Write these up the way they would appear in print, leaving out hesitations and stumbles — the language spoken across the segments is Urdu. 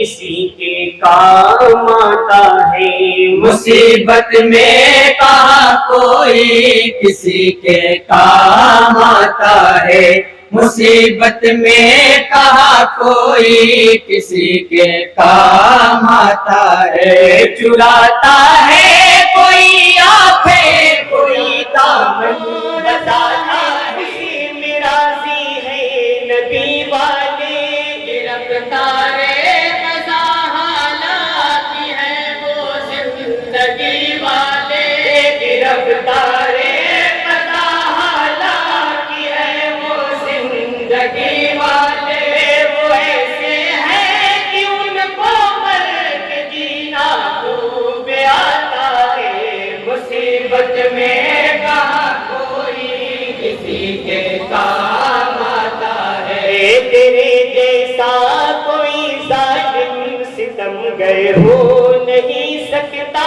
کسی کے کام آتا ہے، مصیبت میں کہاں کوئی کسی کے کام آتا ہے، مصیبت میں کہاں کوئی کسی کے کام آتا ہے، چراتا ہے کوئی آنکھیں کوئی دامن بتاتا ہے، راضی ہے نبی والے گرفتار قضا حالات ہیں وہ زندگی والے، گرفتار قضا حالات ہے وہ زندگی والے، وہ ایسے ہیں کہ ان کو مر کے جینا خوب آتا ہے، مصیبت میں کہاں کوئی کسی کے کام آتا ہے، تیرے جیسا کوئی ظالم ستم گر ہو نہیں سکتا،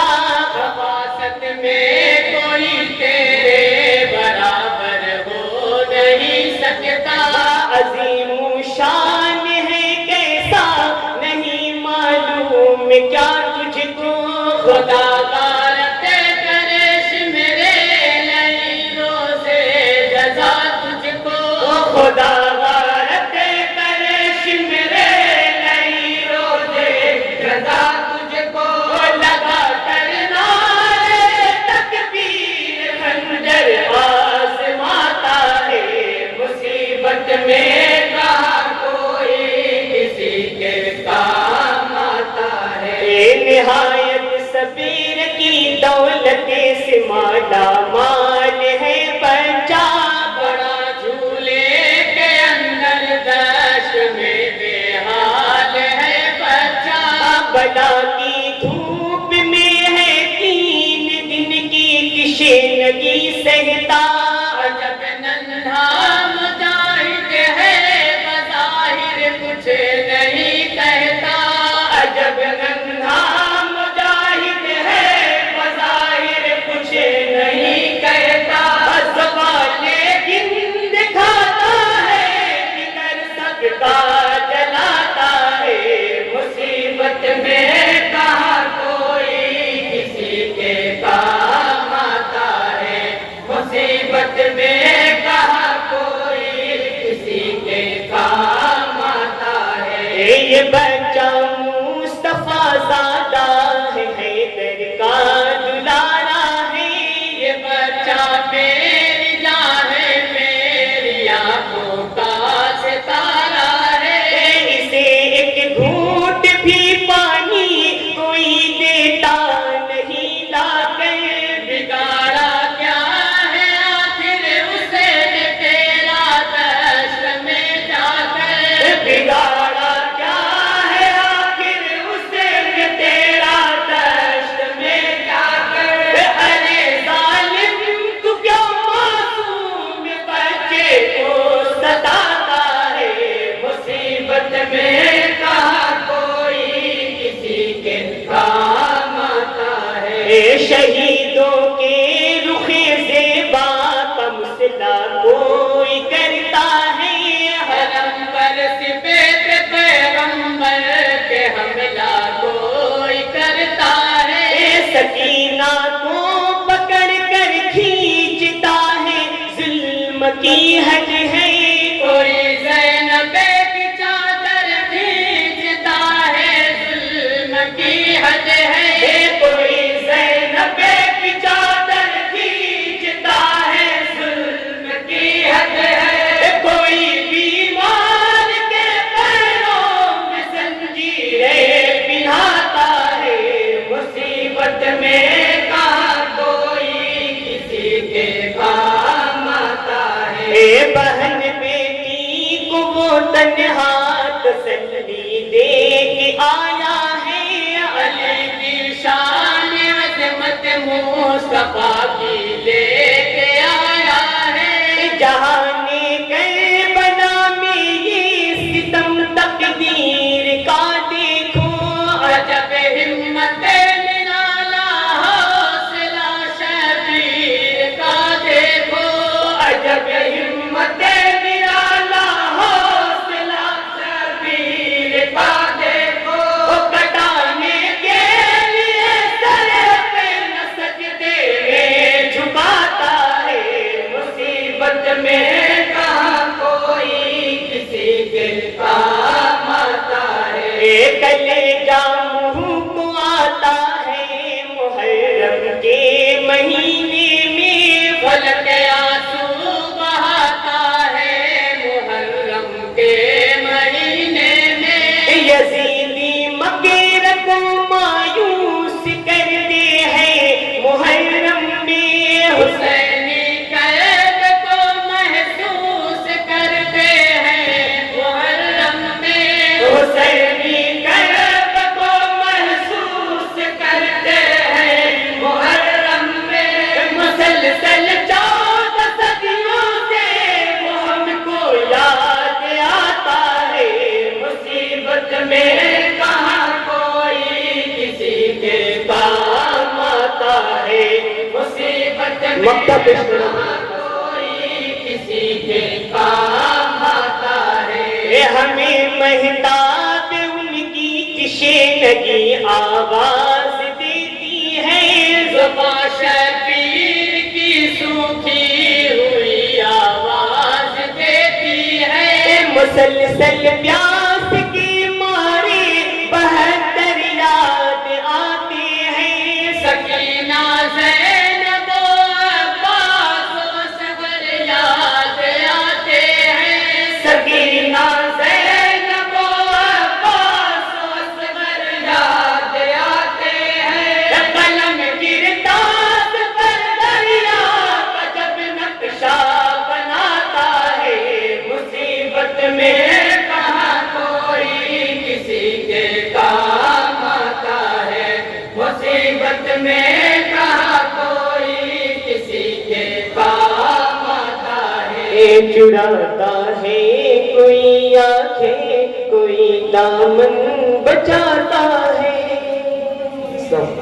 خباثت میں کوئی تیرے برابر ہو نہیں سکتا، عظیم شان ہے کیسا نہیں معلوم کیا تجھ کو، خدا غارت کرش میرے لئی روزے جزا تجھ کو، خدا غارت کرش میرے نئی روزے جزا تجھ کو، لگا کر نعرے تکبیر خنجر آزماتا ہے، مصیبت میں کہاں کوئی کسی کے کام آتا ہے، نہایت صبر کی دولت سے مالا مال ہے بچہ، بڑا جھولے کے اندر دشت میں بے حال ہے بچہ، بلا کی دھوپ میں ہے 3 دن کی کشیدگی سہتا، عجب ننھا مجاہد ہے بظاہر کچھ نہیں کہتا، عجب ننھا مجاہد ہے بظاہر کچھ نہیں کہتا، زوال ہند کھاتا ہے بغیر صدقہ جلاتا ہے، مصیبت میں کہاں کوئی کسی کے کام آتا ہے، مصیبت میں کہاں کوئی کسی کے کام آتا ہے، یہ بچہ مصطفیٰ زادہ ہے، حیدر کا دلارا ہے، یہ بچہ میری جان ہے میری آنکھوں کا ستارہ ہے، اسے ایک گھونٹ بھی پانی کوئی دیتا نہیں لا کر، بگاڑا کیا ہے آخر اسے تیرا دشت میں جا کر، بگاڑا کیا ہے آخر اسے کہ تیرا دشت میں جا کر، ارے ظالم تو کیوں معصوم بچے کو ستاتا ہے، مصیبت میں کہاں کوئی کسی کے کام آتا ہے، شہیدوں کے رخ زیبا کا مسئلہ کوئی کرتا ہے، حرم پر سپید پیغمبر کے حملہ کوئی کرتا ہے، سکینہ کو پکڑ کر کھینچتا ہے، ظلم کی حد ہے، کوئی زینب کی چادر کھینچتا ہے، ظلم کی حد ہے، کوئی زینب کی چادر کھینچتا ہے، ظلم کی حد ہے، کوئی بیمار کے پیروں میں زنجیریں پہناتا ہے، مصیبت میں کہاں کوئی کسی کے کام آتا ہے، بہن بیٹی کو وہ تنہا تسلی دے کے آیا ہے، علی کی شان عظمت مصطفیٰ کی لے کے آیا ہے، جہان کربلا میں یہ ستم تقدیر کا دیکھو، عجب ہمت نرالا حوصلہ شبیر کا دیکھو، عجب ہمت نرالا حوصلہ شبیر کا دیکھو، مکتب پیش کرو کوئی کسی کے کام آتا ہے ہمیں مہتاب ان کی کشیدگی آواز دیتی ہے زباں شبیر کی سوکھی ہوئی آواز دیتی ہے مسلسل پیاس کی مارے 72 یاد آتے ہیں سکینہ زینب و عباس و اصغر یاد آتے ہیں سکینہ زینب و عباس و اصغر یاد آتے ہیں قلم گرتاز پر دریا کا جب نقشہ بناتا ہے مصیبت میں کہاں کوئی کسی کے کام آتا ہے مصیبت میں کہاں کوئی کسی کے کام آتا ہے چراتا ہے کوئی آنکھیں کوئی دامن بچاتا ہے سب